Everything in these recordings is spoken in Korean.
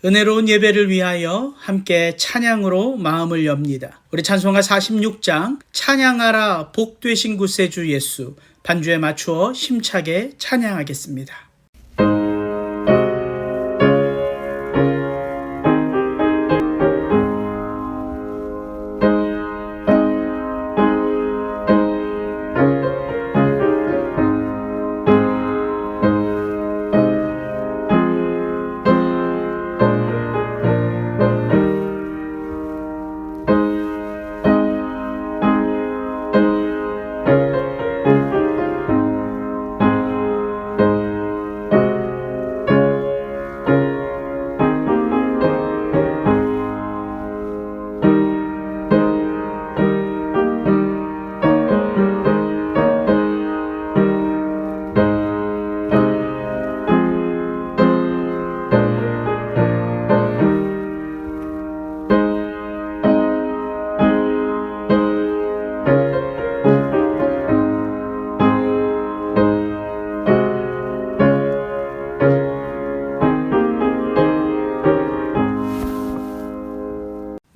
은혜로운 예배를 위하여 함께 찬양으로 마음을 엽니다. 우리 찬송가 46장 찬양하라 복되신 구세주 예수 반주에 맞추어 힘차게 찬양하겠습니다.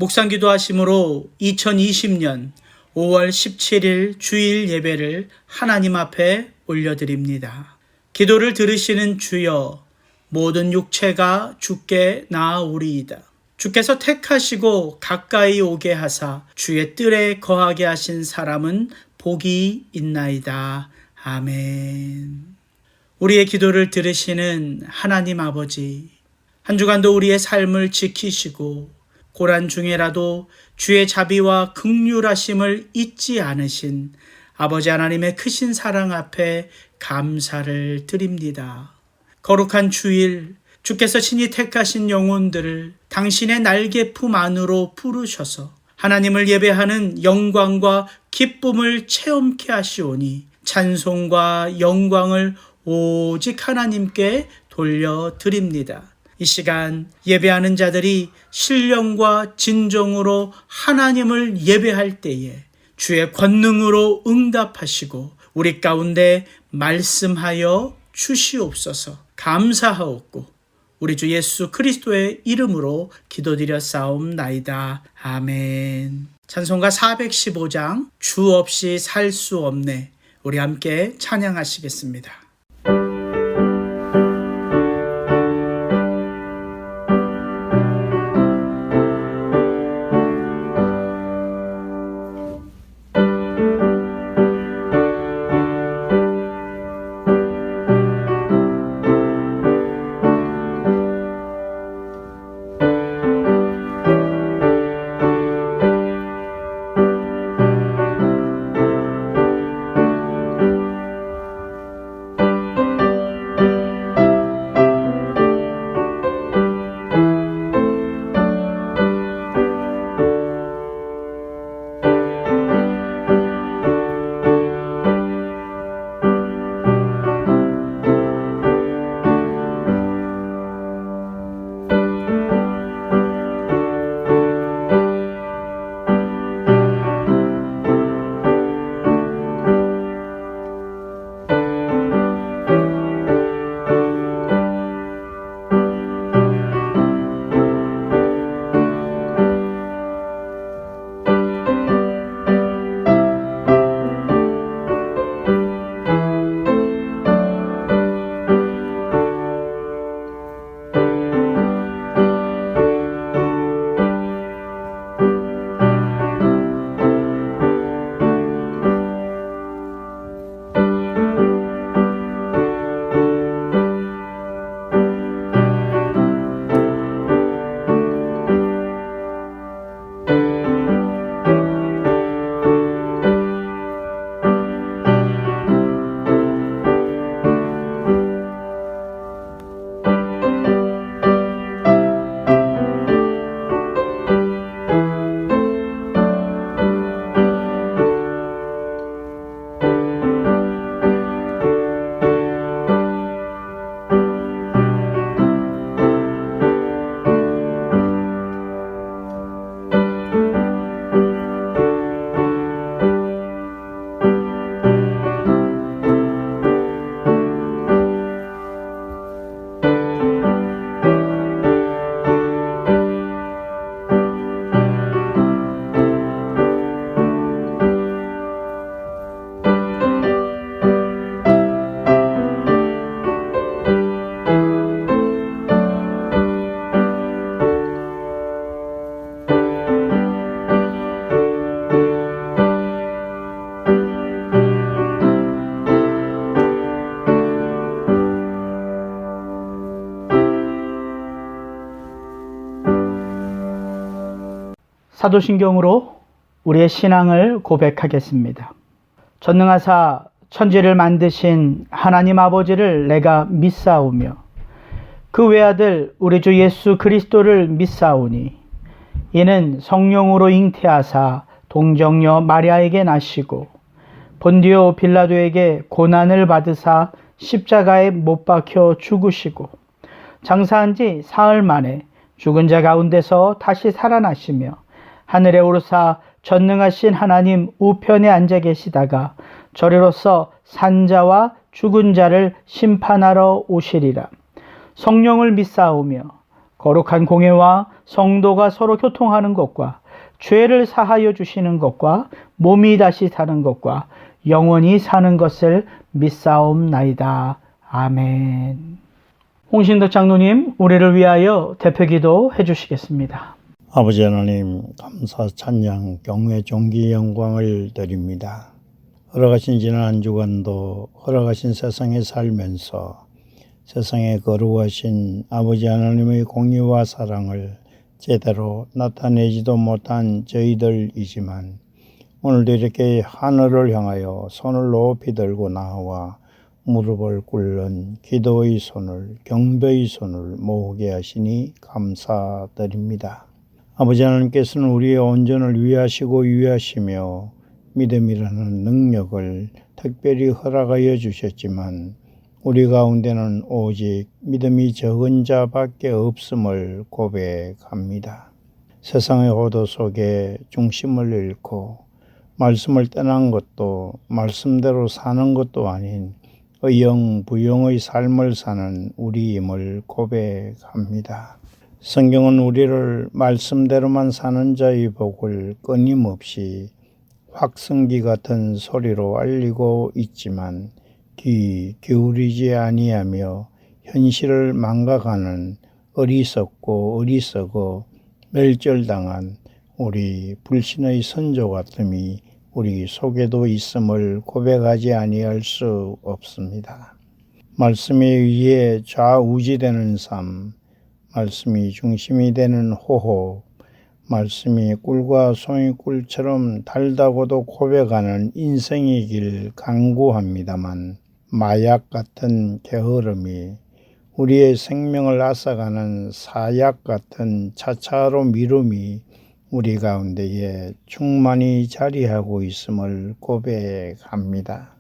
묵상기도 하심으로 2020년 5월 17일 주일 예배를 하나님 앞에 올려드립니다. 기도를 들으시는 주여, 모든 육체가 주께 나아오리이다. 주께서 택하시고 가까이 오게 하사 주의 뜰에 거하게 하신 사람은 복이 있나이다. 아멘. 우리의 기도를 들으시는 하나님 아버지, 한 주간도 우리의 삶을 지키시고 고난 중에라도 주의 자비와 긍휼하심을 잊지 않으신 아버지 하나님의 크신 사랑 앞에 감사를 드립니다. 거룩한 주일, 주께서 친히 택하신 영혼들을 당신의 날개품 안으로 부르셔서 하나님을 예배하는 영광과 기쁨을 체험케 하시오니 찬송과 영광을 오직 하나님께 돌려드립니다. 이 시간 예배하는 자들이 신령과 진정으로 하나님을 예배할 때에 주의 권능으로 응답하시고 우리 가운데 말씀하여 주시옵소서. 감사하옵고 우리 주 예수 그리스도의 이름으로 기도드렸사옵나이다. 아멘. 찬송가 415장 주 없이 살 수 없네. 우리 함께 찬양하시겠습니다. 사도신경으로 우리의 신앙을 고백하겠습니다. 전능하사 천지를 만드신 하나님 아버지를 내가 믿사오며 그 외아들 우리 주 예수 그리스도를 믿사오니 이는 성령으로 잉태하사 동정녀 마리아에게 나시고 본디오 빌라도에게 고난을 받으사 십자가에 못 박혀 죽으시고 장사한 지 사흘 만에 죽은 자 가운데서 다시 살아나시며 하늘에 오르사 전능하신 하나님 우편에 앉아 계시다가 저리로서 산자와 죽은 자를 심판하러 오시리라. 성령을 믿사오며 거룩한 공회와 성도가 서로 교통하는 것과 죄를 사하여 주시는 것과 몸이 다시 사는 것과 영원히 사는 것을 믿사옵나이다. 아멘. 홍신덕 장로님, 우리를 위하여 대표기도 해주시겠습니다. 아버지 하나님, 감사, 찬양, 경외, 존귀, 영광을 드립니다. 허락하신 지난 한 주간도 허락하신 세상에 살면서 세상에 거룩하신 아버지 하나님의 공의와 사랑을 제대로 나타내지도 못한 저희들이지만 오늘도 이렇게 하늘을 향하여 손을 높이 들고 나와 무릎을 꿇는 기도의 손을, 경배의 손을 모으게 하시니 감사드립니다. 아버지 하나님께서는 우리의 온전을 위하시고 유하시며 믿음이라는 능력을 특별히 허락하여 주셨지만 우리 가운데는 오직 믿음이 적은 자밖에 없음을 고백합니다. 세상의 호도 속에 중심을 잃고 말씀을 떠난 것도 말씀대로 사는 것도 아닌 의영부영의 삶을 사는 우리임을 고백합니다. 성경은 우리를 말씀대로만 사는 자의 복을 끊임없이 확성기 같은 소리로 알리고 있지만 귀 기울이지 아니하며 현실을 망각하는 어리석고 어리석어 멸절당한 우리 불신의 선조 같음이 우리 속에도 있음을 고백하지 아니할 수 없습니다. 말씀에 의해 좌우지되는 삶, 말씀이 중심이 되는 호흡, 말씀이 꿀과 송이꿀처럼 달다고도 고백하는 인생의 길 강구합니다만 마약 같은 게으름이 우리의 생명을 앗아가는 사약 같은 차차로 미움이 우리 가운데에 충만히 자리하고 있음을 고백합니다.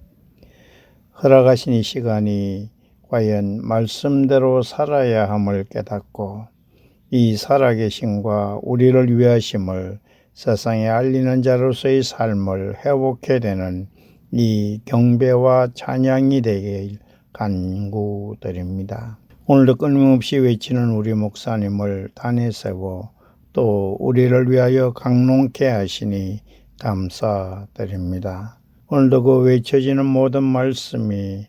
허락하신 이 시간이 과연 말씀대로 살아야 함을 깨닫고 이 살아계심과 우리를 위하심을 세상에 알리는 자로서의 삶을 회복해야 되는 이 경배와 찬양이 되길 간구드립니다. 오늘도 끊임없이 외치는 우리 목사님을 단에 세워 또 우리를 위하여 강론케 하시니 감사드립니다. 오늘도 그 외쳐지는 모든 말씀이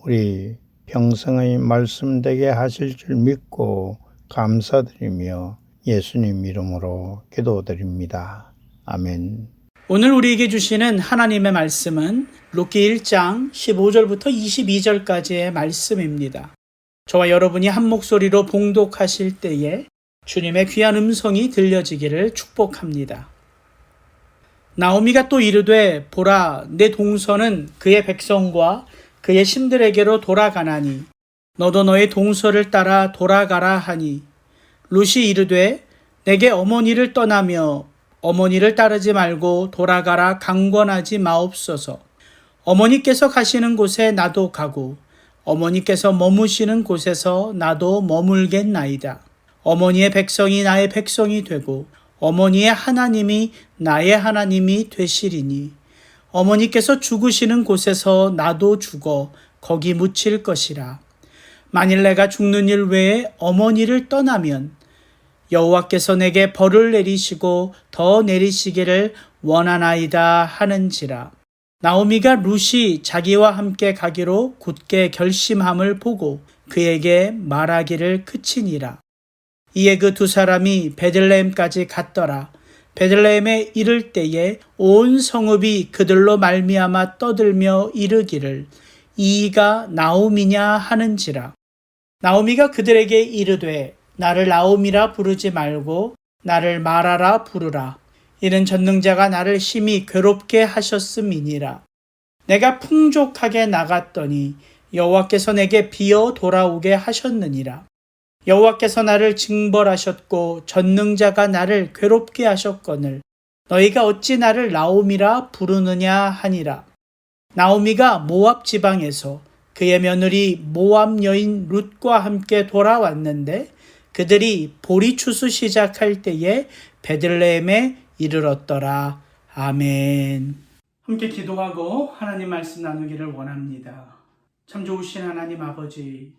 우리 평생의 말씀 되게 하실 줄 믿고 감사드리며 예수님 이름으로 기도드립니다. 아멘. 오늘 우리에게 주시는 하나님의 말씀은 룻기 1장 15절부터 22절까지의 말씀입니다. 저와 여러분이 한 목소리로 봉독하실 때에 주님의 귀한 음성이 들려지기를 축복합니다. 나오미가 또 이르되 보라 내 동서는 그의 백성과 그의 신들에게로 돌아가나니 너도 너의 동서를 따라 돌아가라 하니 룻이 이르되 내게 어머니를 떠나며 어머니를 따르지 말고 돌아가라 강권하지 마옵소서. 어머니께서 가시는 곳에 나도 가고 어머니께서 머무시는 곳에서 나도 머물겠나이다. 어머니의 백성이 나의 백성이 되고 어머니의 하나님이 나의 하나님이 되시리니 어머니께서 죽으시는 곳에서 나도 죽어 거기 묻힐 것이라. 만일 내가 죽는 일 외에 어머니를 떠나면 여호와께서 내게 벌을 내리시고 더 내리시기를 원하나이다 하는지라. 나오미가 룻이 자기와 함께 가기로 굳게 결심함을 보고 그에게 말하기를 그치니라. 이에 그 두 사람이 베들레헴까지 갔더라. 베들레헴에 이를 때에 온 성읍이 그들로 말미암아 떠들며 이르기를 이가 나오미냐 하는지라. 나오미가 그들에게 이르되 나를 나오미라 부르지 말고 나를 마라라 부르라. 이는 전능자가 나를 심히 괴롭게 하셨음이니라. 내가 풍족하게 나갔더니 여호와께서 내게 비어 돌아오게 하셨느니라. 여호와께서 나를 징벌하셨고 전능자가 나를 괴롭게 하셨거늘 너희가 어찌 나를 나오미라 부르느냐 하니라. 나오미가 모압 지방에서 그의 며느리 모압 여인 룻과 함께 돌아왔는데 그들이 보리 추수 시작할 때에 베들레헴에 이르렀더라. 아멘. 함께 기도하고 하나님 말씀 나누기를 원합니다. 참 좋으신 하나님 아버지,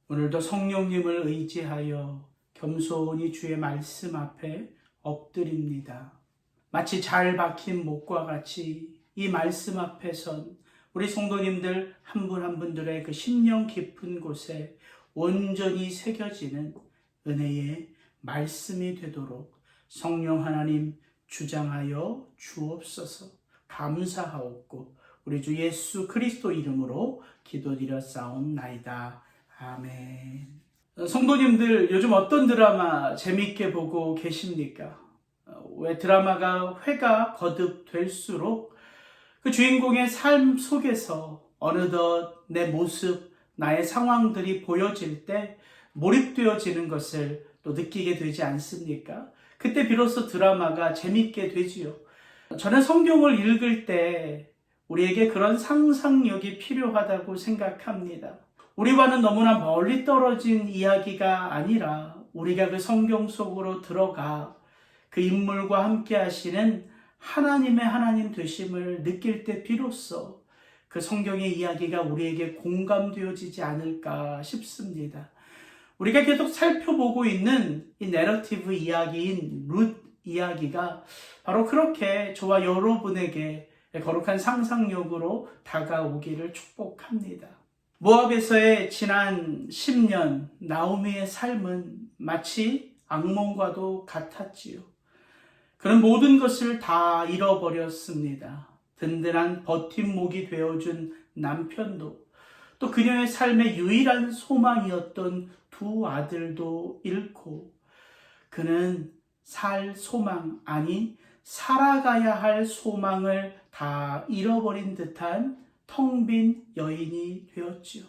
오늘도 성령님을 의지하여 겸손히 주의 말씀 앞에 엎드립니다. 마치 잘 박힌 목과 같이 이 말씀 앞에 선 우리 성도님들 한 분 한 분들의 그 심령 깊은 곳에 온전히 새겨지는 은혜의 말씀이 되도록 성령 하나님 주장하여 주옵소서. 감사하옵고 우리 주 예수 그리스도 이름으로 기도드렸사옵나이다. 아멘. 성도님들 요즘 어떤 드라마 재밌게 보고 계십니까? 왜 드라마가 회가 거듭될수록 그 주인공의 삶 속에서 어느덧 내 모습, 나의 상황들이 보여질 때 몰입되어지는 것을 또 느끼게 되지 않습니까? 그때 비로소 드라마가 재밌게 되지요. 저는 성경을 읽을 때 우리에게 그런 상상력이 필요하다고 생각합니다. 우리와는 너무나 멀리 떨어진 이야기가 아니라 우리가 그 성경 속으로 들어가 그 인물과 함께 하시는 하나님의 하나님 되심을 느낄 때 비로소 그 성경의 이야기가 우리에게 공감되어지지 않을까 싶습니다. 우리가 계속 살펴보고 있는 이 내러티브 이야기인 룻 이야기가 바로 그렇게 저와 여러분에게 거룩한 상상력으로 다가오기를 축복합니다. 모압에서의 지난 10년 나오미의 삶은 마치 악몽과도 같았지요. 그는 모든 것을 다 잃어버렸습니다. 든든한 버팀목이 되어준 남편도, 또 그녀의 삶의 유일한 소망이었던 두 아들도 잃고, 그는 살 소망, 아니 살아가야 할 소망을 다 잃어버린 듯한 텅 빈 여인이 되었지요.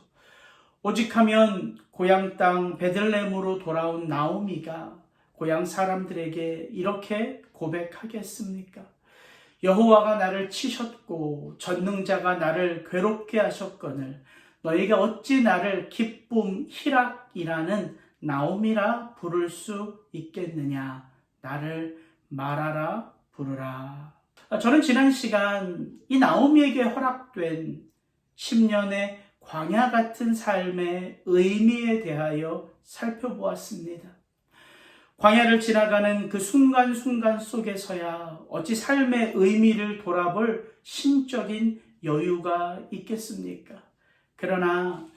오직하면 고향 땅 베들레헴으로 돌아온 나오미가 고향 사람들에게 이렇게 고백하겠습니까? 여호와가 나를 치셨고 전능자가 나를 괴롭게 하셨거늘 너희가 어찌 나를 기쁨 희락이라는 나오미라 부를 수 있겠느냐. 나를 마라라 부르라. 저는 지난 시간 이 나오미에게 허락된 10년의 광야 같은 삶의 의미에 대하여 살펴보았습니다. 광야를 지나가는 그 순간순간 속에서야 어찌 삶의 의미를 돌아볼 신적인 여유가 있겠습니까? 그러나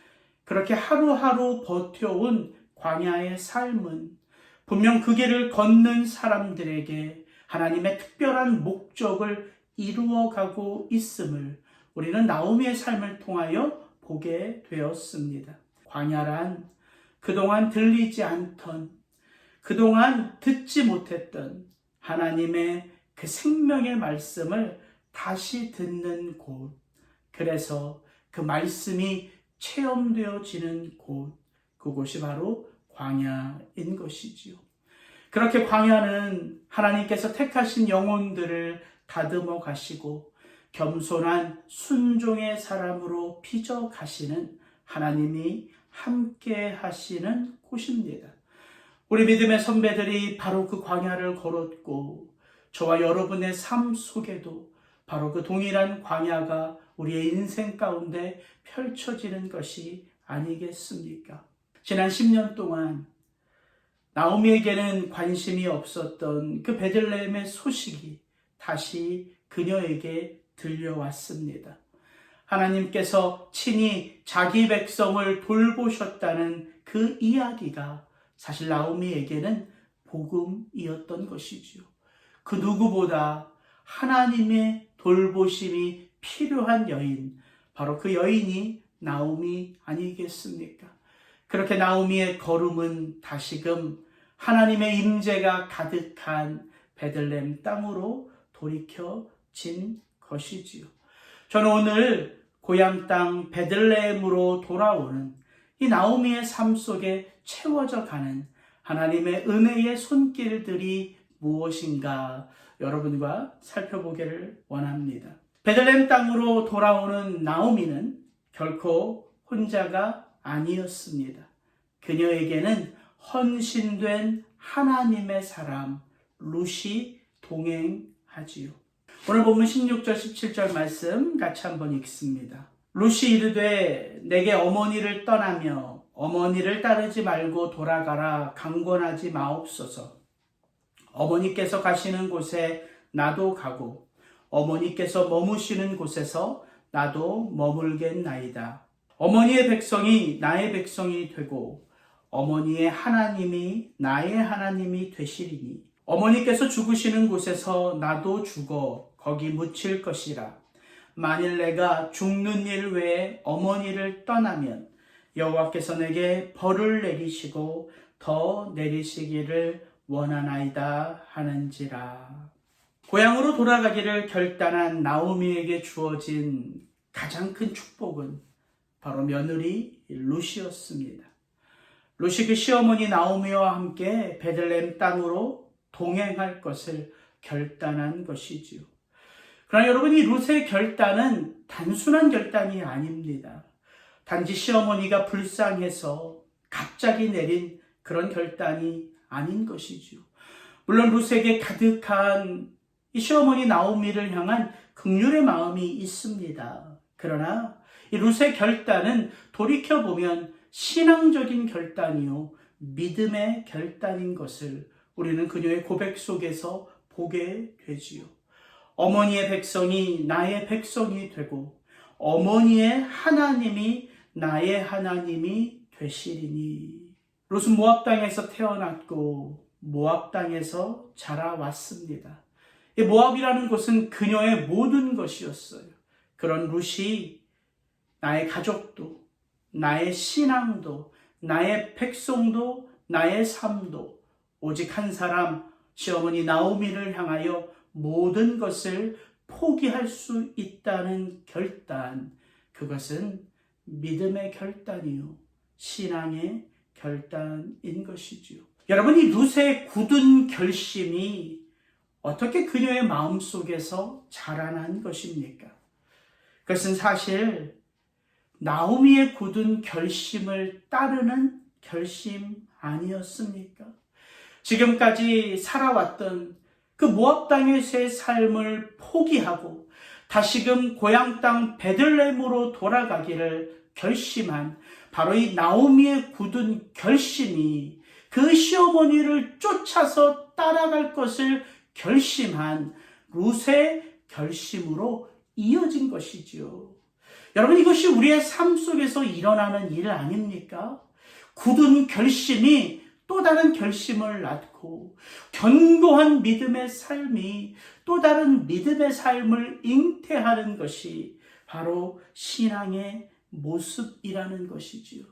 그렇게 하루하루 버텨온 광야의 삶은 분명 그 길을 걷는 사람들에게 하나님의 특별한 목적을 이루어가고 있음을 우리는 나오미의 삶을 통하여 보게 되었습니다. 광야란 그동안 들리지 않던, 그동안 듣지 못했던 하나님의 그 생명의 말씀을 다시 듣는 곳, 그래서 그 말씀이 체험되어지는 곳, 그곳이 바로 광야인 것이지요. 그렇게 광야는 하나님께서 택하신 영혼들을 다듬어 가시고 겸손한 순종의 사람으로 빚어 가시는 하나님이 함께 하시는 곳입니다. 우리 믿음의 선배들이 바로 그 광야를 걸었고 저와 여러분의 삶 속에도 바로 그 동일한 광야가 우리의 인생 가운데 펼쳐지는 것이 아니겠습니까? 지난 10년 동안 나오미에게는 관심이 없었던 그 베들레헴의 소식이 다시 그녀에게 들려왔습니다. 하나님께서 친히 자기 백성을 돌보셨다는 그 이야기가 사실 나오미에게는 복음이었던 것이지요. 그 누구보다 하나님의 돌보심이 필요한 여인, 바로 그 여인이 나오미 아니겠습니까? 그렇게 나오미의 걸음은 다시금 하나님의 임재가 가득한 베들레헴 땅으로 돌이켜진 것이지요. 저는 오늘 고향 땅 베들레헴으로 돌아오는 이 나오미의 삶 속에 채워져 가는 하나님의 은혜의 손길들이 무엇인가 여러분과 살펴보기를 원합니다. 베들레헴 땅으로 돌아오는 나오미는 결코 혼자가 아니었습니다. 그녀에게는 헌신된 하나님의 사람 룻이 동행하지요. 오늘 본문 16절 17절 말씀 같이 한번 읽습니다. 룻이 이르되 내게 어머니를 떠나며 어머니를 따르지 말고 돌아가라 강권하지 마옵소서. 어머니께서 가시는 곳에 나도 가고 어머니께서 머무시는 곳에서 나도 머물겠나이다. 어머니의 백성이 나의 백성이 되고 어머니의 하나님이 나의 하나님이 되시리니 어머니께서 죽으시는 곳에서 나도 죽어 거기 묻힐 것이라. 만일 내가 죽는 일 외에 어머니를 떠나면 여호와께서 내게 벌을 내리시고 더 내리시기를 원하나이다 하는지라. 고향으로 돌아가기를 결단한 나오미에게 주어진 가장 큰 축복은 바로 며느리 룻이었습니다. 룻이 그 시어머니 나오미와 함께 베들레헴 땅으로 동행할 것을 결단한 것이지요. 그러나 여러분, 이 룻의 결단은 단순한 결단이 아닙니다. 단지 시어머니가 불쌍해서 갑자기 내린 그런 결단이 아닌 것이지요. 물론 룻에게 가득한 이 시어머니 나오미를 향한 긍휼의 마음이 있습니다. 그러나 이 룻의 결단은 돌이켜보면 신앙적인 결단이요 믿음의 결단인 것을 우리는 그녀의 고백 속에서 보게 되지요. 어머니의 백성이 나의 백성이 되고 어머니의 하나님이 나의 하나님이 되시리니. 룻은 모압 땅에서 태어났고 모압 땅에서 자라왔습니다. 이 모압이라는 곳은 그녀의 모든 것이었어요. 그런 룻이 나의 가족도, 나의 신앙도, 나의 백성도, 나의 삶도 오직 한 사람, 시어머니 나오미를 향하여 모든 것을 포기할 수 있다는 결단, 그것은 믿음의 결단이요 신앙의 결단인 것이지요. 여러분, 이 룻의 굳은 결심이 어떻게 그녀의 마음속에서 자라난 것입니까? 그것은 사실 나오미의 굳은 결심을 따르는 결심 아니었습니까? 지금까지 살아왔던 그 모압 땅에서의 삶을 포기하고 다시금 고향 땅 베들레헴으로 돌아가기를 결심한 바로 이 나오미의 굳은 결심이 그 시어머니를 쫓아서 따라갈 것을 결심한 룻의 결심으로 이어진 것이지요. 여러분, 이것이 우리의 삶 속에서 일어나는 일 아닙니까? 굳은 결심이 또 다른 결심을 낳고 견고한 믿음의 삶이 또 다른 믿음의 삶을 잉태하는 것이 바로 신앙의 모습이라는 것이지요.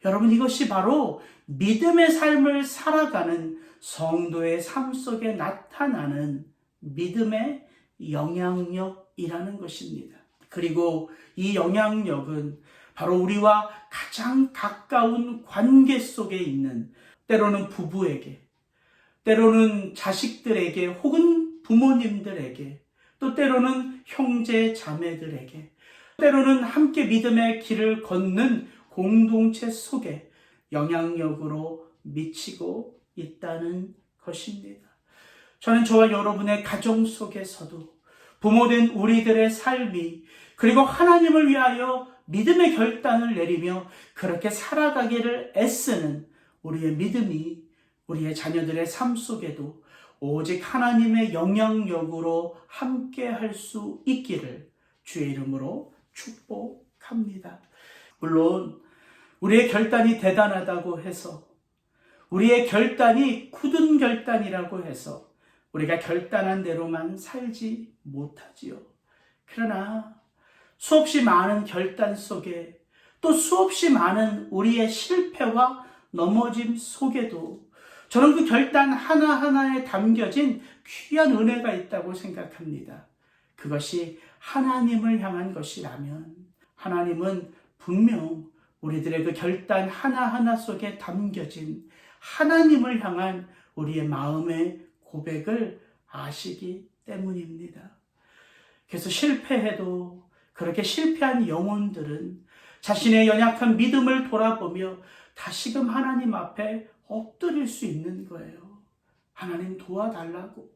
여러분, 이것이 바로 믿음의 삶을 살아가는 성도의 삶 속에 나타나는 믿음의 영향력이라는 것입니다. 그리고 이 영향력은 바로 우리와 가장 가까운 관계 속에 있는, 때로는 부부에게, 때로는 자식들에게, 혹은 부모님들에게, 또 때로는 형제 자매들에게, 때로는 함께 믿음의 길을 걷는 공동체 속에 영향력으로 미치고 있다는 것입니다. 저는 저와 여러분의 가정 속에서도 부모된 우리들의 삶이, 그리고 하나님을 위하여 믿음의 결단을 내리며 그렇게 살아가기를 애쓰는 우리의 믿음이 우리의 자녀들의 삶 속에도 오직 하나님의 영향력으로 함께 할 수 있기를 주의 이름으로 축복합니다. 물론 우리의 결단이 대단하다고 해서, 우리의 결단이 굳은 결단이라고 해서 우리가 결단한 대로만 살지 못하지요. 그러나 수없이 많은 결단 속에, 또 수없이 많은 우리의 실패와 넘어짐 속에도 저는 그 결단 하나하나에 담겨진 귀한 은혜가 있다고 생각합니다. 그것이 하나님을 향한 것이라면 하나님은 분명 우리들의 그 결단 하나하나 속에 담겨진 하나님을 향한 우리의 마음의 고백을 아시기 때문입니다. 그래서 실패해도 그렇게 실패한 영혼들은 자신의 연약한 믿음을 돌아보며 다시금 하나님 앞에 엎드릴 수 있는 거예요. 하나님 도와달라고.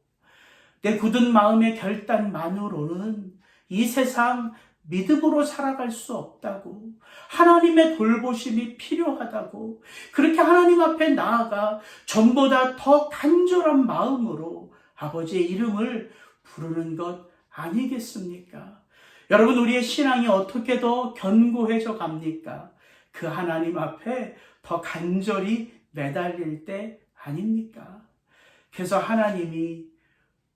내 굳은 마음의 결단만으로는 이 세상 믿음으로 살아갈 수 없다고, 하나님의 돌보심이 필요하다고, 그렇게 하나님 앞에 나아가 전보다 더 간절한 마음으로 아버지의 이름을 부르는 것 아니겠습니까? 여러분, 우리의 신앙이 어떻게 더 견고해져 갑니까? 그 하나님 앞에 더 간절히 매달릴 때 아닙니까? 그래서 하나님이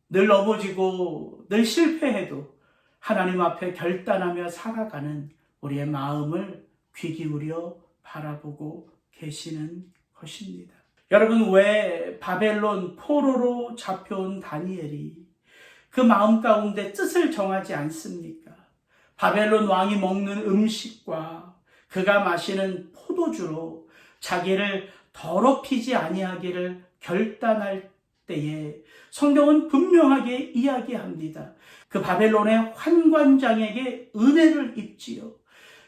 늘 넘어지고 늘 실패해도 하나님 앞에 결단하며 살아가는 우리의 마음을 귀 기울여 바라보고 계시는 것입니다. 여러분, 왜 바벨론 포로로 잡혀온 다니엘이 그 마음 가운데 뜻을 정하지 않습니까? 바벨론 왕이 먹는 음식과 그가 마시는 포도주로 자기를 더럽히지 아니하기를 결단할 때에 성경은 분명하게 이야기합니다. 그 바벨론의 환관장에게 은혜를 입지요.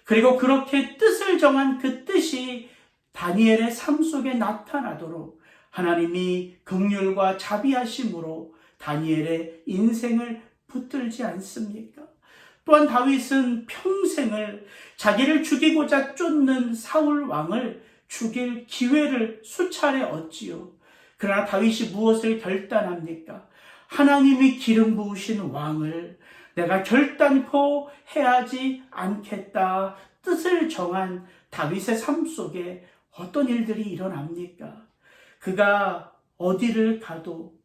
그리고 그렇게 뜻을 정한 그 뜻이 다니엘의 삶 속에 나타나도록 하나님이 긍휼과 자비하심으로 다니엘의 인생을 붙들지 않습니까? 또한 다윗은 평생을 자기를 죽이고자 쫓는 사울 왕을 죽일 기회를 수차례 얻지요. 그러나 다윗이 무엇을 결단합니까? 하나님이 기름 부으신 왕을 내가 결단코 해하지 않겠다 뜻을 정한 다윗의 삶 속에 어떤 일들이 일어납니까? 그가 어디를 가도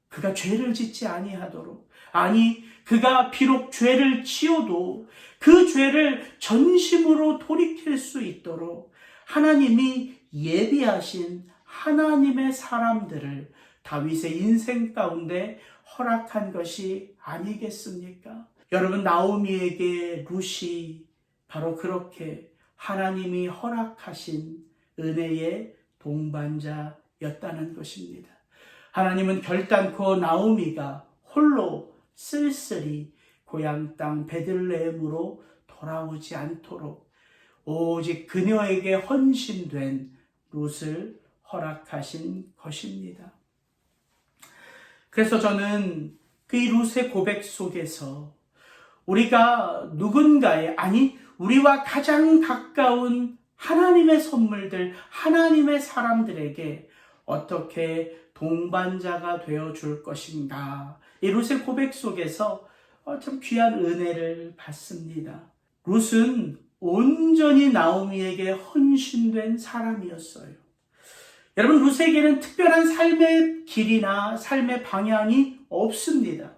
그가 죄를 짓지 아니하도록, 아니 그가 비록 죄를 지어도 그 죄를 전심으로 돌이킬 수 있도록 하나님이 예비하신 하나님의 사람들을 다윗의 인생 가운데 허락한 것이 아니겠습니까? 여러분, 나오미에게 룻이 바로 그렇게 하나님이 허락하신 은혜의 동반자였다는 것입니다. 하나님은 결단코 나오미가 홀로 쓸쓸히 고향 땅 베들레헴으로 돌아오지 않도록 오직 그녀에게 헌신된 룻을 허락하신 것입니다. 그래서 저는 그 룻의 고백 속에서 우리가 누군가의, 아니 우리와 가장 가까운 하나님의 선물들, 하나님의 사람들에게 어떻게 동반자가 되어줄 것인가, 이 룻의 고백 속에서 참 귀한 은혜를 받습니다. 룻은 온전히 나오미에게 헌신된 사람이었어요. 여러분, 룻에게는 특별한 삶의 길이나 삶의 방향이 없습니다.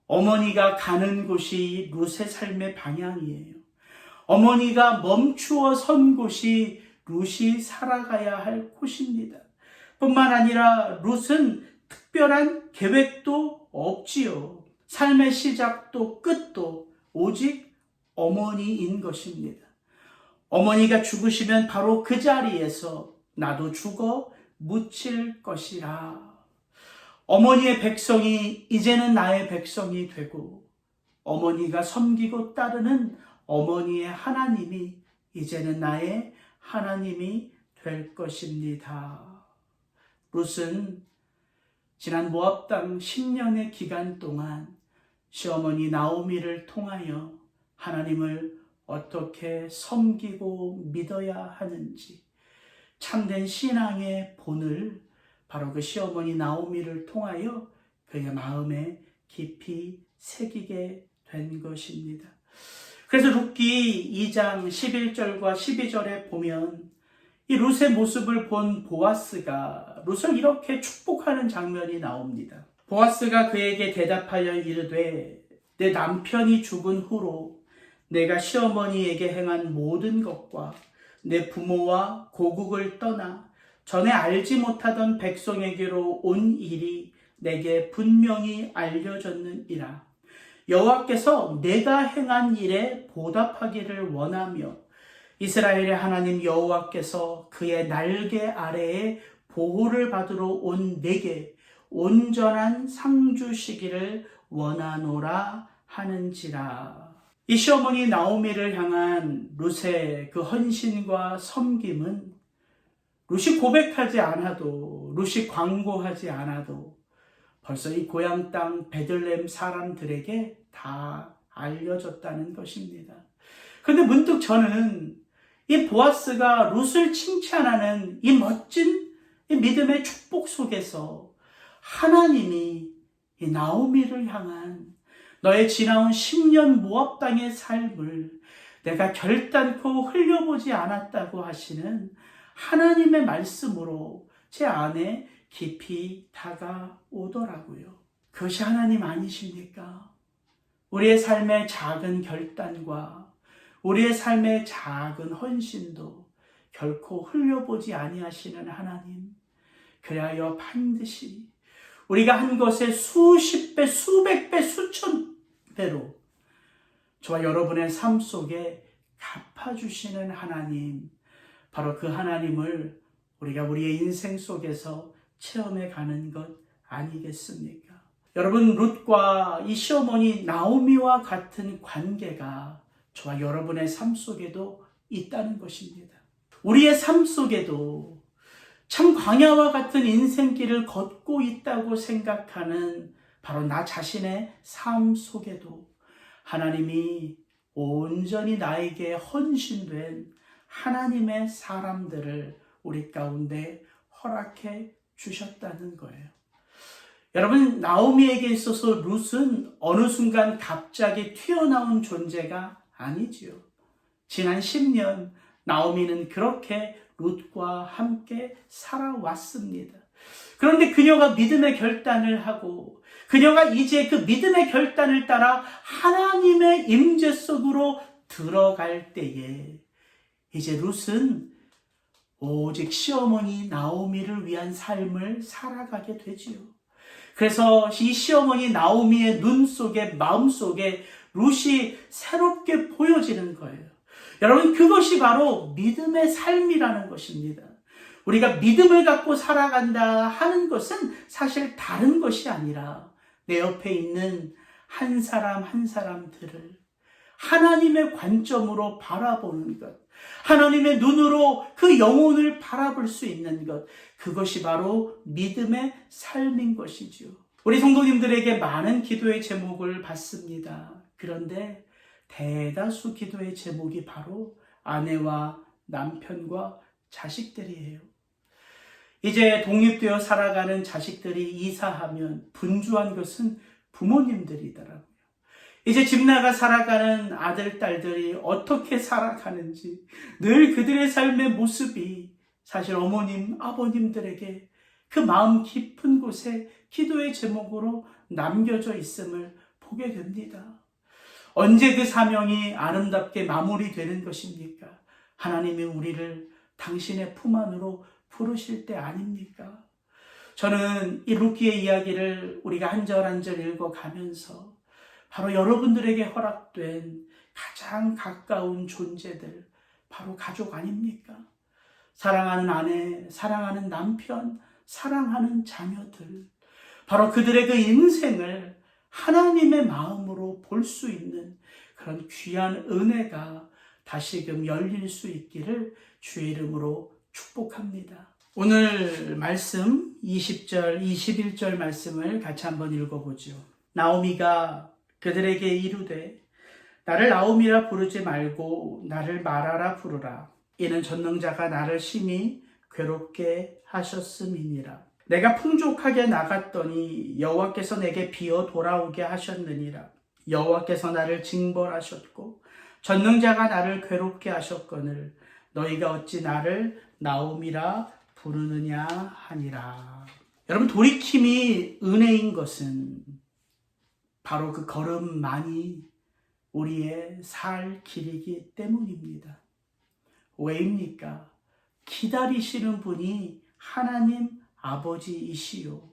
어머니가 가는 곳이 룻의 삶의 방향이에요. 어머니가 멈추어 선 곳이 룻이 살아가야 할 곳입니다. 뿐만 아니라 룻은 특별한 계획도 없지요. 삶의 시작도 끝도 오직 어머니인 것입니다. 어머니가 죽으시면 바로 그 자리에서 나도 죽어 묻힐 것이라. 어머니의 백성이 이제는 나의 백성이 되고, 어머니가 섬기고 따르는 어머니의 하나님이 이제는 나의 하나님이 될 것입니다. 룻은 지난 모압 땅 10년의 기간 동안 시어머니 나오미를 통하여 하나님을 어떻게 섬기고 믿어야 하는지, 참된 신앙의 본을 바로 그 시어머니 나오미를 통하여 그의 마음에 깊이 새기게 된 것입니다. 그래서 룻기 2장 11절과 12절에 보면 이 룻의 모습을 본 보아스가 룻을 이렇게 축복하는 장면이 나옵니다. 보아스가 그에게 대답하여 이르되 내 남편이 죽은 후로 내가 시어머니에게 행한 모든 것과 내 부모와 고국을 떠나 전에 알지 못하던 백성에게로 온 일이 내게 분명히 알려졌느니라. 여호와께서 내가 행한 일에 보답하기를 원하며 이스라엘의 하나님 여호와께서 그의 날개 아래에 보호를 받으러 온 내게 온전한 상 주시기를 원하노라 하는지라. 이 시어머니 나오미를 향한 룻의 그 헌신과 섬김은 룻이 고백하지 않아도, 룻이 광고하지 않아도 벌써 이 고향 땅 베들레헴 사람들에게 다 알려졌다는 것입니다. 그런데 문득 저는 이 보아스가 룻을 칭찬하는 이 멋진 이 믿음의 축복 속에서 하나님이 이 나오미를 향한 너의 지나온 10년 모압 땅의 삶을 내가 결단코 흘려보지 않았다고 하시는 하나님의 말씀으로 제 안에 깊이 다가오더라고요. 그것이 하나님 아니십니까? 우리의 삶의 작은 결단과 우리의 삶의 작은 헌신도 결코 흘려보지 아니하시는 하나님, 그리하여 반드시 우리가 한 것의 수십 배, 수백 배, 수천 배로 저와 여러분의 삶 속에 갚아주시는 하나님, 바로 그 하나님을 우리가 우리의 인생 속에서 체험해 가는 것 아니겠습니까? 여러분, 룻과 이 시어머니 나오미와 같은 관계가 저와 여러분의 삶 속에도 있다는 것입니다. 우리의 삶 속에도 참 광야와 같은 인생길을 걷고 있다고 생각하는 바로 나 자신의 삶 속에도 하나님이 온전히 나에게 헌신된 하나님의 사람들을 우리 가운데 허락해 주셨다는 거예요. 여러분, 나오미에게 있어서 룻은 어느 순간 갑자기 튀어나온 존재가 아니지요. 지난 10년 나오미는 그렇게 룻과 함께 살아왔습니다. 그런데 그녀가 믿음의 결단을 하고 그녀가 이제 그 믿음의 결단을 따라 하나님의 임재 속으로 들어갈 때에 이제 룻은 오직 시어머니 나오미를 위한 삶을 살아가게 되지요. 그래서 이 시어머니 나오미의 눈 속에, 마음 속에 룻이 새롭게 보여지는 거예요. 여러분, 그것이 바로 믿음의 삶이라는 것입니다. 우리가 믿음을 갖고 살아간다 하는 것은 사실 다른 것이 아니라 내 옆에 있는 한 사람 한 사람들을 하나님의 관점으로 바라보는 것, 하나님의 눈으로 그 영혼을 바라볼 수 있는 것, 그것이 바로 믿음의 삶인 것이지요. 우리 성도님들에게 많은 기도의 제목을 받습니다. 그런데 대다수 기도의 제목이 바로 아내와 남편과 자식들이에요. 이제 독립되어 살아가는 자식들이 이사하면 분주한 것은 부모님들이더라고요. 이제 집 나가 살아가는 아들, 딸들이 어떻게 살아가는지 늘 그들의 삶의 모습이 사실 어머님, 아버님들에게 그 마음 깊은 곳에 기도의 제목으로 남겨져 있음을 보게 됩니다. 언제 그 사명이 아름답게 마무리되는 것입니까? 하나님이 우리를 당신의 품 안으로 부르실 때 아닙니까? 저는 이 룻기의 이야기를 우리가 한 절 한 절 읽어가면서 바로 여러분들에게 허락된 가장 가까운 존재들, 바로 가족 아닙니까? 사랑하는 아내, 사랑하는 남편, 사랑하는 자녀들, 바로 그들의 그 인생을 하나님의 마음으로 볼 수 있는 그런 귀한 은혜가 다시금 열릴 수 있기를 주의 이름으로 축복합니다. 오늘 말씀 20절, 21절 말씀을 같이 한번 읽어보죠. 나오미가 그들에게 이르되 나를 나오미라 부르지 말고 나를 마라라 부르라. 이는 전능자가 나를 심히 괴롭게 하셨음이니라. 내가 풍족하게 나갔더니 여호와께서 내게 비어 돌아오게 하셨느니라. 여호와께서 나를 징벌하셨고 전능자가 나를 괴롭게 하셨거늘 너희가 어찌 나를 나오미라 부르느냐 하니라. 여러분, 돌이킴이 은혜인 것은 바로 그 걸음만이 우리의 살 길이기 때문입니다. 왜입니까? 기다리시는 분이 하나님 아버지이시요.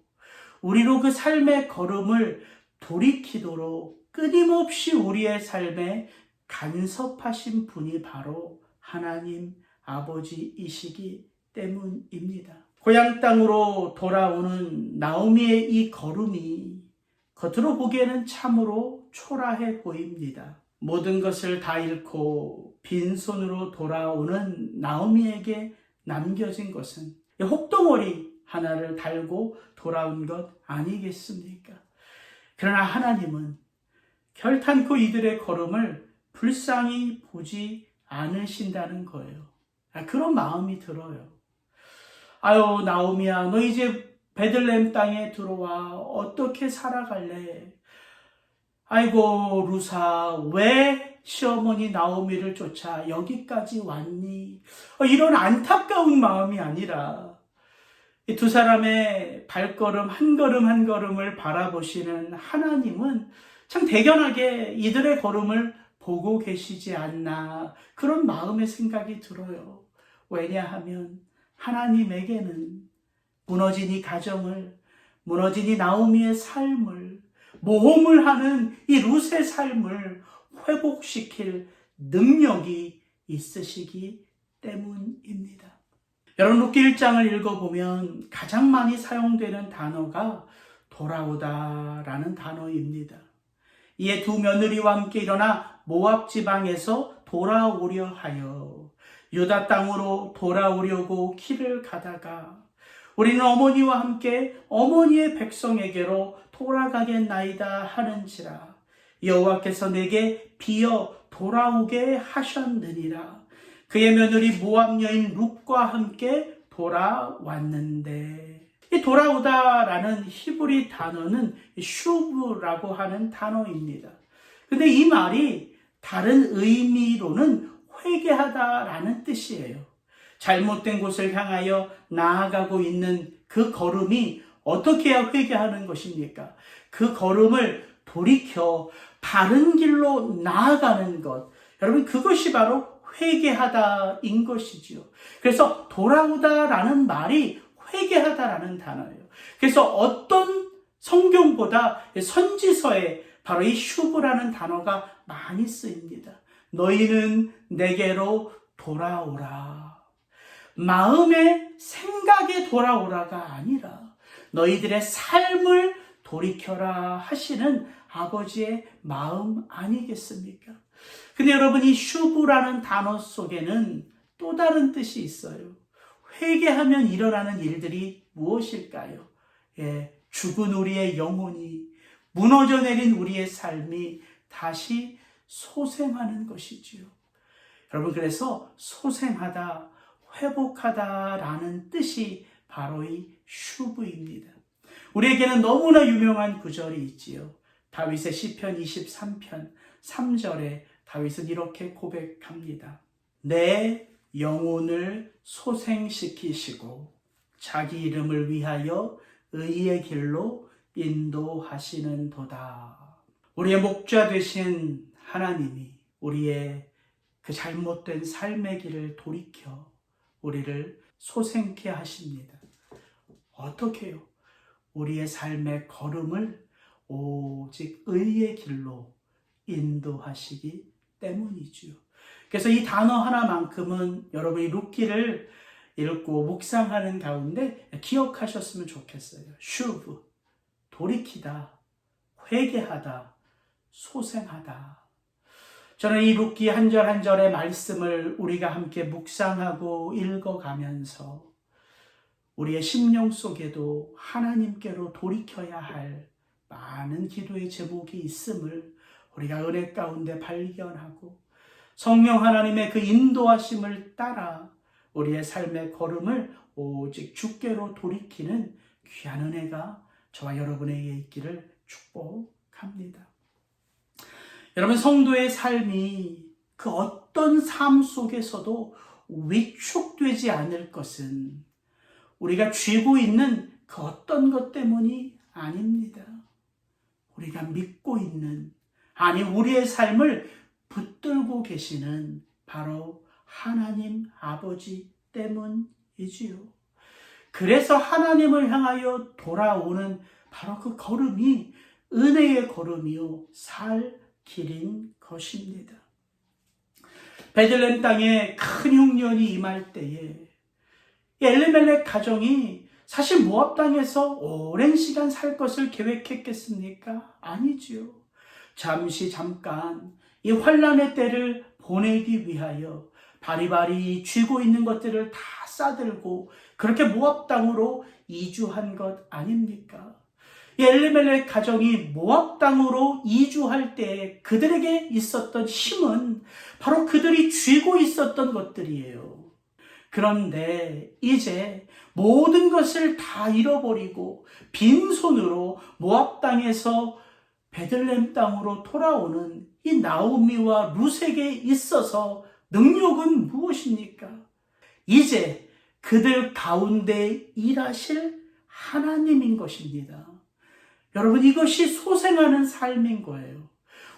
우리로 그 삶의 걸음을 돌이키도록 끊임없이 우리의 삶에 간섭하신 분이 바로 하나님 아버지이시기 때문입니다. 고향 땅으로 돌아오는 나오미의 이 걸음이 겉으로 보기에는 참으로 초라해 보입니다. 모든 것을 다 잃고 빈손으로 돌아오는 나오미에게 남겨진 것은 혹덩어리 하나를 달고 돌아온 것 아니겠습니까? 그러나 하나님은 결탄코 이들의 걸음을 불쌍히 보지 않으신다는 거예요. 그런 마음이 들어요. 아유, 나오미야, 너 이제 베들레헴 땅에 들어와. 어떻게 살아갈래? 아이고, 루사, 왜 시어머니 나오미를 쫓아 여기까지 왔니? 이런 안타까운 마음이 아니라 이 두 사람의 발걸음 한 걸음 한 걸음을 바라보시는 하나님은 참 대견하게 이들의 걸음을 보고 계시지 않나, 그런 마음의 생각이 들어요. 왜냐하면 하나님에게는 무너진 이 가정을, 무너진 이 나오미의 삶을, 모험을 하는 이 룻의 삶을 회복시킬 능력이 있으시기 때문입니다. 여러분, 룻기 1장을 읽어보면 가장 많이 사용되는 단어가 돌아오다라는 단어입니다. 이에 두 며느리와 함께 일어나 모압 지방에서 돌아오려 하여 유다 땅으로 돌아오려고 길을 가다가 우리는 어머니와 함께 어머니의 백성에게로 돌아가겠나이다 하는지라 여호와께서 내게 비어 돌아오게 하셨느니라. 그의 며느리 모압 여인 룻과 함께 돌아왔는데, 이 돌아오다라는 히브리 단어는 슈브라고 하는 단어입니다. 근데 이 말이 다른 의미로는 회개하다라는 뜻이에요. 잘못된 곳을 향하여 나아가고 있는 그 걸음이 어떻게 해야 회개하는 것입니까? 그 걸음을 돌이켜 바른 길로 나아가는 것. 여러분, 그것이 바로 회개하다인 것이지요. 그래서 돌아오다라는 말이 회개하다라는 단어예요. 그래서 어떤 성경보다 선지서에 바로 이 슈브라는 단어가 많이 쓰입니다. 너희는 내게로 돌아오라. 마음의 생각에 돌아오라가 아니라 너희들의 삶을 돌이켜라 하시는 아버지의 마음 아니겠습니까? 근데 여러분, 이 슈브라는 단어 속에는 또 다른 뜻이 있어요. 회개하면 일어나는 일들이 무엇일까요? 죽은 우리의 영혼이, 무너져 내린 우리의 삶이 다시 소생하는 것이지요. 여러분, 그래서 소생하다, 회복하다라는 뜻이 바로 이 슈브입니다. 우리에게는 너무나 유명한 구절이 있지요. 다윗의 시편 23편 3절에 다윗은 이렇게 고백합니다. 내 영혼을 소생시키시고 자기 이름을 위하여 의의 길로 인도하시는 도다. 우리의 목자 되신 하나님이 우리의 그 잘못된 삶의 길을 돌이켜 우리를 소생케 하십니다. 어떻게 해요? 우리의 삶의 걸음을 오직 의의 길로 인도하시기 때문이죠. 그래서 이 단어 하나만큼은 여러분이 룻기를 읽고 묵상하는 가운데 기억하셨으면 좋겠어요. 슈브, 돌이키다, 회개하다, 소생하다. 저는 이 룻기 한 절 한 절의 말씀을 우리가 함께 묵상하고 읽어가면서 우리의 심령 속에도 하나님께로 돌이켜야 할 많은 기도의 제목이 있음을 우리가 은혜 가운데 발견하고 성령 하나님의 그 인도하심을 따라 우리의 삶의 걸음을 오직 주께로 돌이키는 귀한 은혜가 저와 여러분에게 있기를 축복합니다. 여러분, 성도의 삶이 그 어떤 삶 속에서도 위축되지 않을 것은 우리가 쥐고 있는 그 어떤 것 때문이 아닙니다. 우리가 믿고 있는, 아니 우리의 삶을 붙들고 계시는 바로 하나님 아버지 때문이지요. 그래서 하나님을 향하여 돌아오는 바로 그 걸음이 은혜의 걸음이요 살 길인 것입니다. 베들레헴 땅에 큰 흉년이 임할 때에 엘리멜렉 가정이 사실 모압 땅에서 오랜 시간 살 것을 계획했겠습니까? 아니지요. 잠깐 이 환란의 때를 보내기 위하여 바리바리 쥐고 있는 것들을 다 싸들고 그렇게 모압 땅으로 이주한 것 아닙니까? 이 엘리멜렉 가정이 모압 땅으로 이주할 때 그들에게 있었던 힘은 바로 그들이 쥐고 있었던 것들이에요. 그런데 이제 모든 것을 다 잃어버리고 빈손으로 모압 땅에서 베들레헴 땅으로 돌아오는 이 나오미와 룻에게 있어서 능력은 무엇입니까? 이제 그들 가운데 일하실 하나님인 것입니다. 여러분, 이것이 소생하는 삶인 거예요.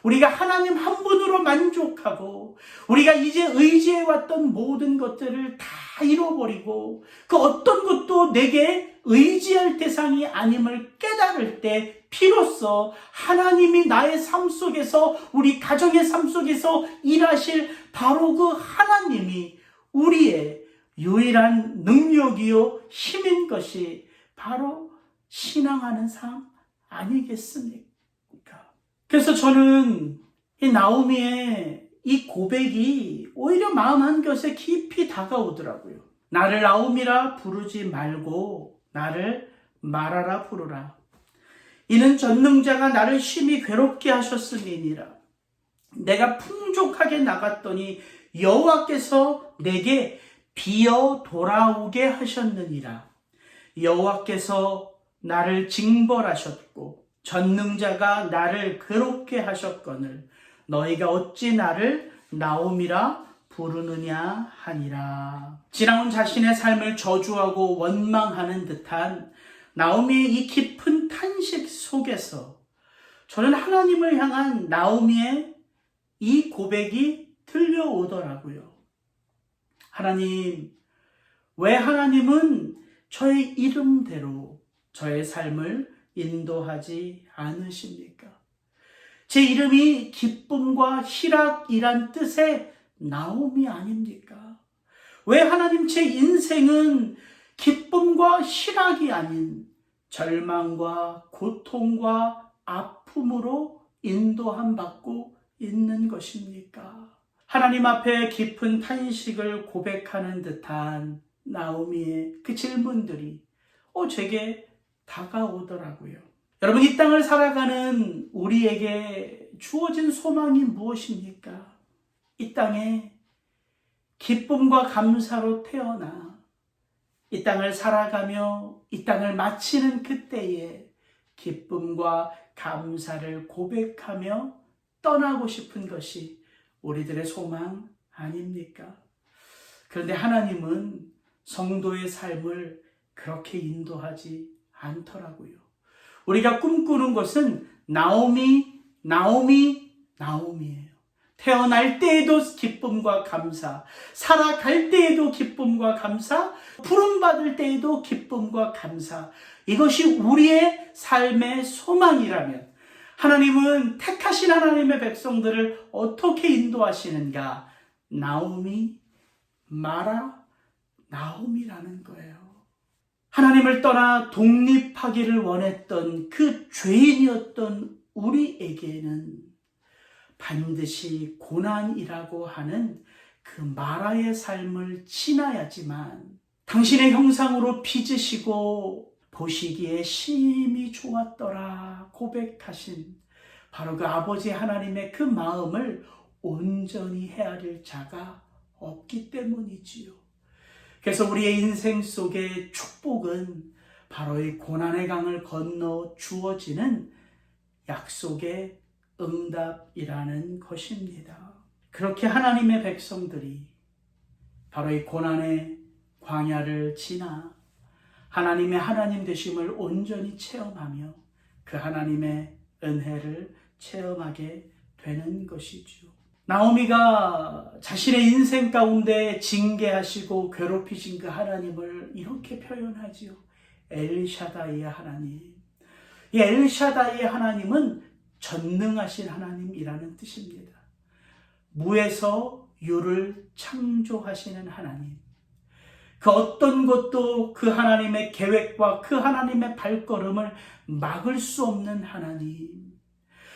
우리가 하나님 한 분으로 만족하고 우리가 이제 의지해왔던 모든 것들을 다 잃어버리고 그 어떤 것도 내게 의지할 대상이 아님을 깨달을 때 비로소 하나님이 나의 삶 속에서 우리 가정의 삶 속에서 일하실 바로 그 하나님이 우리의 유일한 능력이요 힘인 것이 바로 신앙하는 삶 아니겠습니까? 그래서 저는 이 나오미의 이 고백이 오히려 마음 한켠에 깊이 다가오더라고요. 나를 나오미라 부르지 말고 나를 마라라 부르라. 이는 전능자가 나를 심히 괴롭게 하셨음이니라. 내가 풍족하게 나갔더니 여호와께서 내게 비어 돌아오게 하셨느니라. 여호와께서 나를 징벌하셨고 전능자가 나를 괴롭게 하셨거늘 너희가 어찌 나를 나오미라 부르느냐 하니라. 지나온 자신의 삶을 저주하고 원망하는 듯한 나오미의 이 깊은 탄식 속에서 저는 하나님을 향한 나오미의 이 고백이 들려오더라고요. 하나님, 왜 하나님은 저의 이름대로 저의 삶을 인도하지 않으십니까? 제 이름이 기쁨과 희락이란 뜻의 나오미 아닙니까? 왜 하나님 제 인생은 기쁨과 희락이 아닌 절망과 고통과 아픔으로 인도함 받고 있는 것입니까? 하나님 앞에 깊은 탄식을 고백하는 듯한 나오미의 그 질문들이 제게 다가오더라고요. 여러분, 이 땅을 살아가는 우리에게 주어진 소망이 무엇입니까? 이 땅에 기쁨과 감사로 태어나 이 땅을 살아가며 이 땅을 마치는 그때에 기쁨과 감사를 고백하며 떠나고 싶은 것이 우리들의 소망 아닙니까? 그런데 하나님은 성도의 삶을 그렇게 인도하지 않더라고요. 우리가 꿈꾸는 것은 나오미예요. 태어날 때에도 기쁨과 감사, 살아갈 때에도 기쁨과 감사, 부름받을 때에도 기쁨과 감사. 이것이 우리의 삶의 소망이라면 하나님은 택하신 하나님의 백성들을 어떻게 인도하시는가? 나오미, 마라, 나오미라는 거예요. 하나님을 떠나 독립하기를 원했던 그 죄인이었던 우리에게는 반드시 고난이라고 하는 그 마라의 삶을 지나야지만 당신의 형상으로 빚으시고 보시기에 심히 좋았더라 고백하신 바로 그 아버지 하나님의 그 마음을 온전히 헤아릴 자가 없기 때문이지요. 그래서 우리의 인생 속의 축복은 바로 이 고난의 강을 건너 주어지는 약속의 응답이라는 것입니다. 그렇게 하나님의 백성들이 바로 이 고난의 광야를 지나 하나님의 하나님 되심을 온전히 체험하며 그 하나님의 은혜를 체험하게 되는 것이죠. 나오미가 자신의 인생 가운데 징계하시고 괴롭히신 그 하나님을 이렇게 표현하지요. 엘샤다이의 하나님. 이 엘샤다이의 하나님은 전능하신 하나님이라는 뜻입니다. 무에서 유를 창조하시는 하나님. 그 어떤 것도 그 하나님의 계획과 그 하나님의 발걸음을 막을 수 없는 하나님.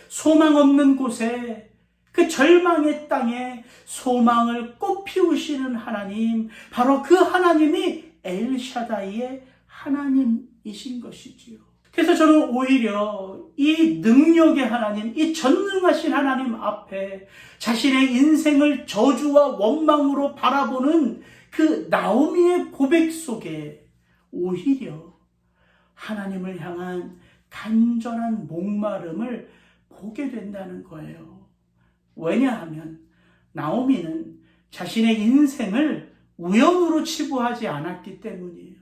소망 없는 곳에, 그 절망의 땅에 소망을 꽃피우시는 하나님, 바로 그 하나님이 엘샤다이의 하나님이신 것이지요. 그래서 저는 오히려 이 능력의 하나님, 이 전능하신 하나님 앞에 자신의 인생을 저주와 원망으로 바라보는 그 나오미의 고백 속에 오히려 하나님을 향한 간절한 목마름을 보게 된다는 거예요. 왜냐하면 나오미는 자신의 인생을 우연으로 치부하지 않았기 때문이에요.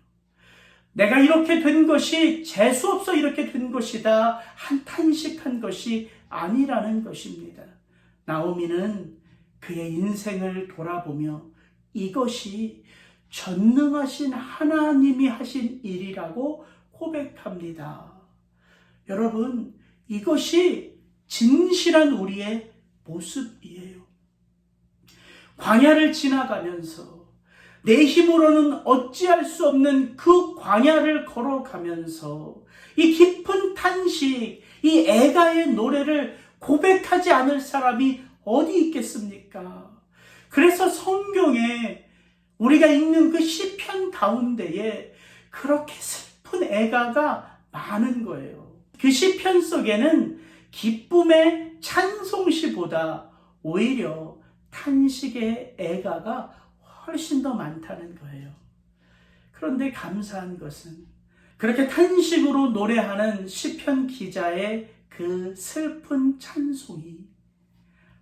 내가 이렇게 된 것이 재수없어 이렇게 된 것이다 한탄식한 것이 아니라는 것입니다. 나오미는 그의 인생을 돌아보며 이것이 전능하신 하나님이 하신 일이라고 고백합니다. 여러분, 이것이 진실한 우리의 모습이에요. 광야를 지나가면서 내 힘으로는 어찌할 수 없는 그 광야를 걸어가면서 이 깊은 탄식, 이 애가의 노래를 고백하지 않을 사람이 어디 있겠습니까? 그래서 성경에 우리가 읽는 그 시편 가운데에 그렇게 슬픈 애가가 많은 거예요. 그 시편 속에는 기쁨의 찬송시보다 오히려 탄식의 애가가 훨씬 더 많다는 거예요. 그런데 감사한 것은 그렇게 탄식으로 노래하는 시편 기자의 그 슬픈 찬송이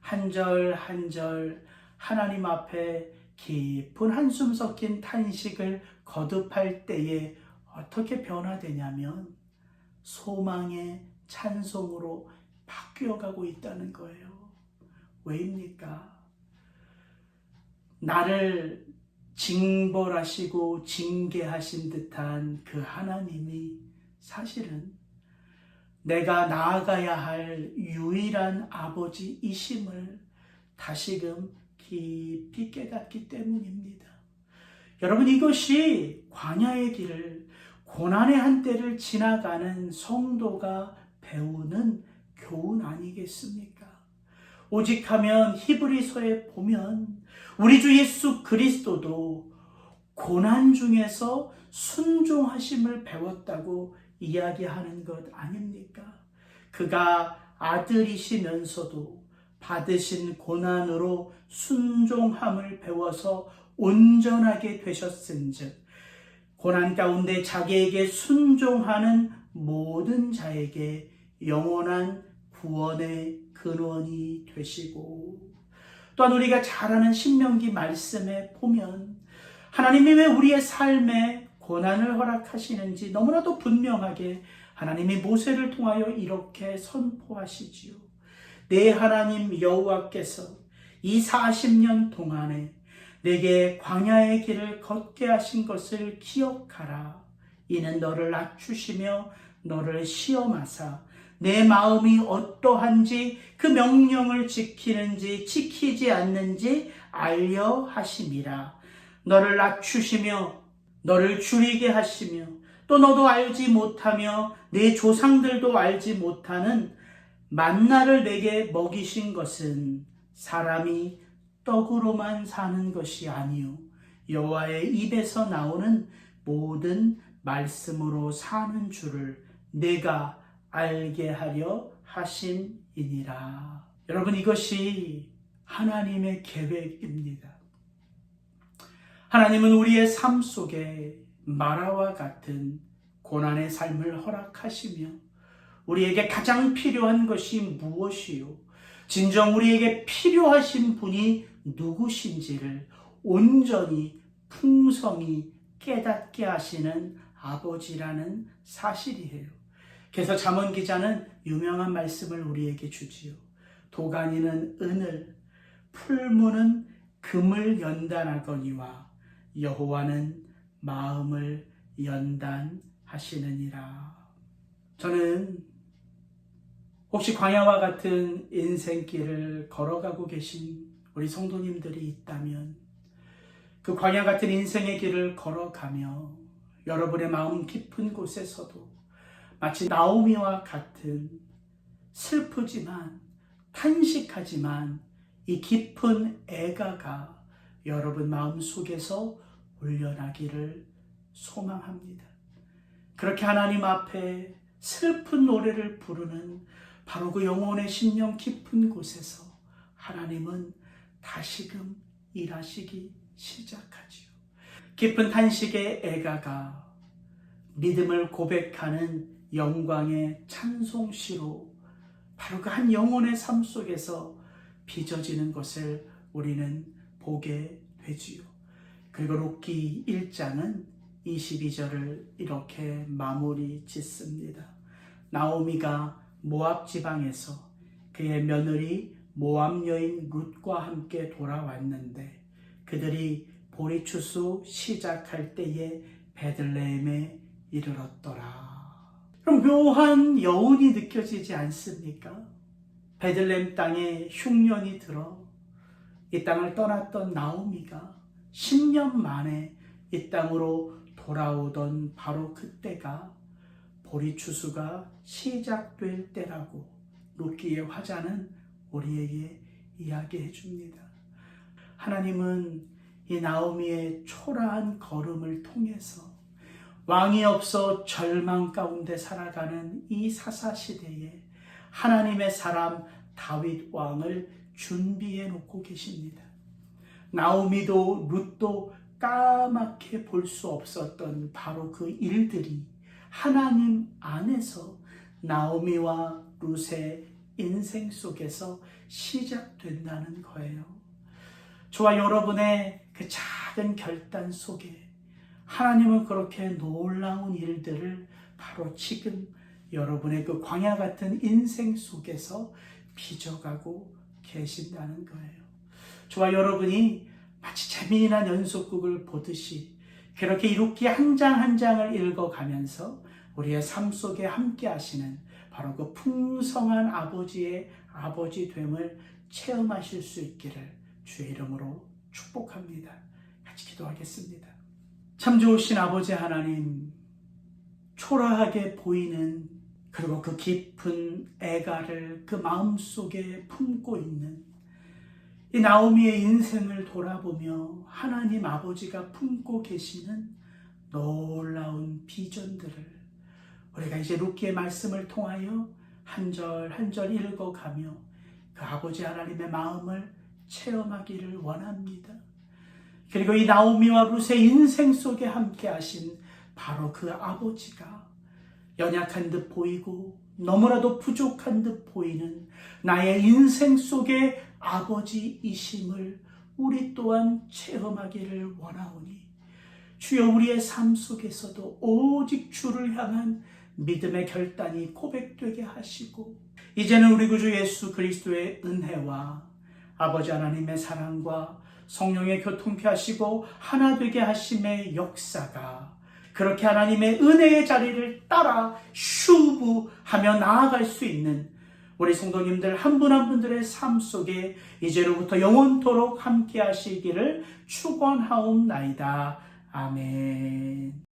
한 절 한 절 하나님 앞에 깊은 한숨 섞인 탄식을 거듭할 때에 어떻게 변화되냐면 소망의 찬송으로 바뀌어가고 있다는 거예요. 왜입니까? 나를 징벌하시고 징계하신 듯한 그 하나님이 사실은 내가 나아가야 할 유일한 아버지이심을 다시금 깊이 깨닫기 때문입니다. 여러분, 이것이 광야의 길을, 고난의 한때를 지나가는 성도가 배우는 교훈 아니겠습니까? 오직하면 히브리서에 보면 우리 주 예수 그리스도도 고난 중에서 순종하심을 배웠다고 이야기하는 것 아닙니까? 그가 아들이시면서도 받으신 고난으로 순종함을 배워서 온전하게 되셨은즉 고난 가운데 자기에게 순종하는 모든 자에게 영원한 구원의 근원이 되시고, 또한 우리가 잘 아는 신명기 말씀에 보면 하나님이 왜 우리의 삶에 고난을 허락하시는지 너무나도 분명하게 하나님이 모세를 통하여 이렇게 선포하시지요. 내 하나님 여호와께서 이 40년 동안에 내게 광야의 길을 걷게 하신 것을 기억하라. 이는 너를 낮추시며 너를 시험하사 내 마음이 어떠한지 그 명령을 지키는지 지키지 않는지 알려 하심이라. 너를 낮추시며 너를 줄이게 하시며 또 너도 알지 못하며 내 조상들도 알지 못하는 만나를 내게 먹이신 것은 사람이 떡으로만 사는 것이 아니요 여호와의 입에서 나오는 모든 말씀으로 사는 줄을 내가 알게 하려 하심이니라. 여러분, 이것이 하나님의 계획입니다. 하나님은 우리의 삶 속에 마라와 같은 고난의 삶을 허락하시며 우리에게 가장 필요한 것이 무엇이요? 진정 우리에게 필요하신 분이 누구신지를 온전히 풍성히 깨닫게 하시는 아버지라는 사실이에요. 그래서 잠언 기자는 유명한 말씀을 우리에게 주지요. 도가니는 은을, 풀무는 금을 연단하거니와 여호와는 마음을 연단하시느니라. 저는 혹시 광야와 같은 인생길을 걸어가고 계신 우리 성도님들이 있다면 그 광야 같은 인생의 길을 걸어가며 여러분의 마음 깊은 곳에서도 마치 나오미와 같은 슬프지만 탄식하지만 이 깊은 애가가 여러분 마음속에서 울려나기를 소망합니다. 그렇게 하나님 앞에 슬픈 노래를 부르는 바로 그 영혼의 심령 깊은 곳에서 하나님은 다시금 일하시기 시작하지요. 깊은 탄식의 애가가 믿음을 고백하는 영광의 찬송시로 바로 그 한 영혼의 삶 속에서 빚어지는 것을 우리는 보게 되지요. 그리고 룻기 1장은 22절을 이렇게 마무리 짓습니다. 나오미가 모압 지방에서 그의 며느리 모압 여인 룻과 함께 돌아왔는데 그들이 보리추수 시작할 때에 베들레헴에 이르렀더라. 그럼 묘한 여운이 느껴지지 않습니까? 베들레헴 땅에 흉년이 들어 이 땅을 떠났던 나오미가 10년 만에 이 땅으로 돌아오던 바로 그때가 보리추수가 시작될 때라고 룻기의 화자는 우리에게 이야기해 줍니다. 하나님은 이 나오미의 초라한 걸음을 통해서 왕이 없어 절망 가운데 살아가는 이 사사시대에 하나님의 사람 다윗 왕을 준비해 놓고 계십니다. 나오미도 룻도 까맣게 볼 수 없었던 바로 그 일들이 하나님 안에서 나오미와 룻의 인생 속에서 시작된다는 거예요. 저와 여러분의 그 작은 결단 속에 하나님은 그렇게 놀라운 일들을 바로 지금 여러분의 그 광야 같은 인생 속에서 빚어가고 계신다는 거예요. 저와 여러분이 마치 재미난 연속극을 보듯이 그렇게 룻기 한 장 한 장을 읽어가면서 우리의 삶 속에 함께 하시는 바로 그 풍성한 아버지의 아버지됨을 체험하실 수 있기를 주의 이름으로 축복합니다. 같이 기도하겠습니다. 참 좋으신 아버지 하나님, 초라하게 보이는 그리고 그 깊은 애가를 그 마음속에 품고 있는 이 나오미의 인생을 돌아보며 하나님 아버지가 품고 계시는 놀라운 비전들을 우리가 이제 룻기의 말씀을 통하여 한 절 한 절 읽어가며 그 아버지 하나님의 마음을 체험하기를 원합니다. 그리고 이 나오미와 룻의 인생 속에 함께 하신 바로 그 아버지가 연약한 듯 보이고 너무나도 부족한 듯 보이는 나의 인생 속의 아버지이심을 우리 또한 체험하기를 원하오니 주여 우리의 삶 속에서도 오직 주를 향한 믿음의 결단이 고백되게 하시고 이제는 우리 구주 예수 그리스도의 은혜와 아버지 하나님의 사랑과 성령의 교통케 하시고 하나 되게 하심의 역사가 그렇게 하나님의 은혜의 자리를 따라 슈브하며 나아갈 수 있는 우리 성도님들 한 분 한 분들의 삶 속에 이제로부터 영원토록 함께 하시기를 축원하옵나이다. 아멘.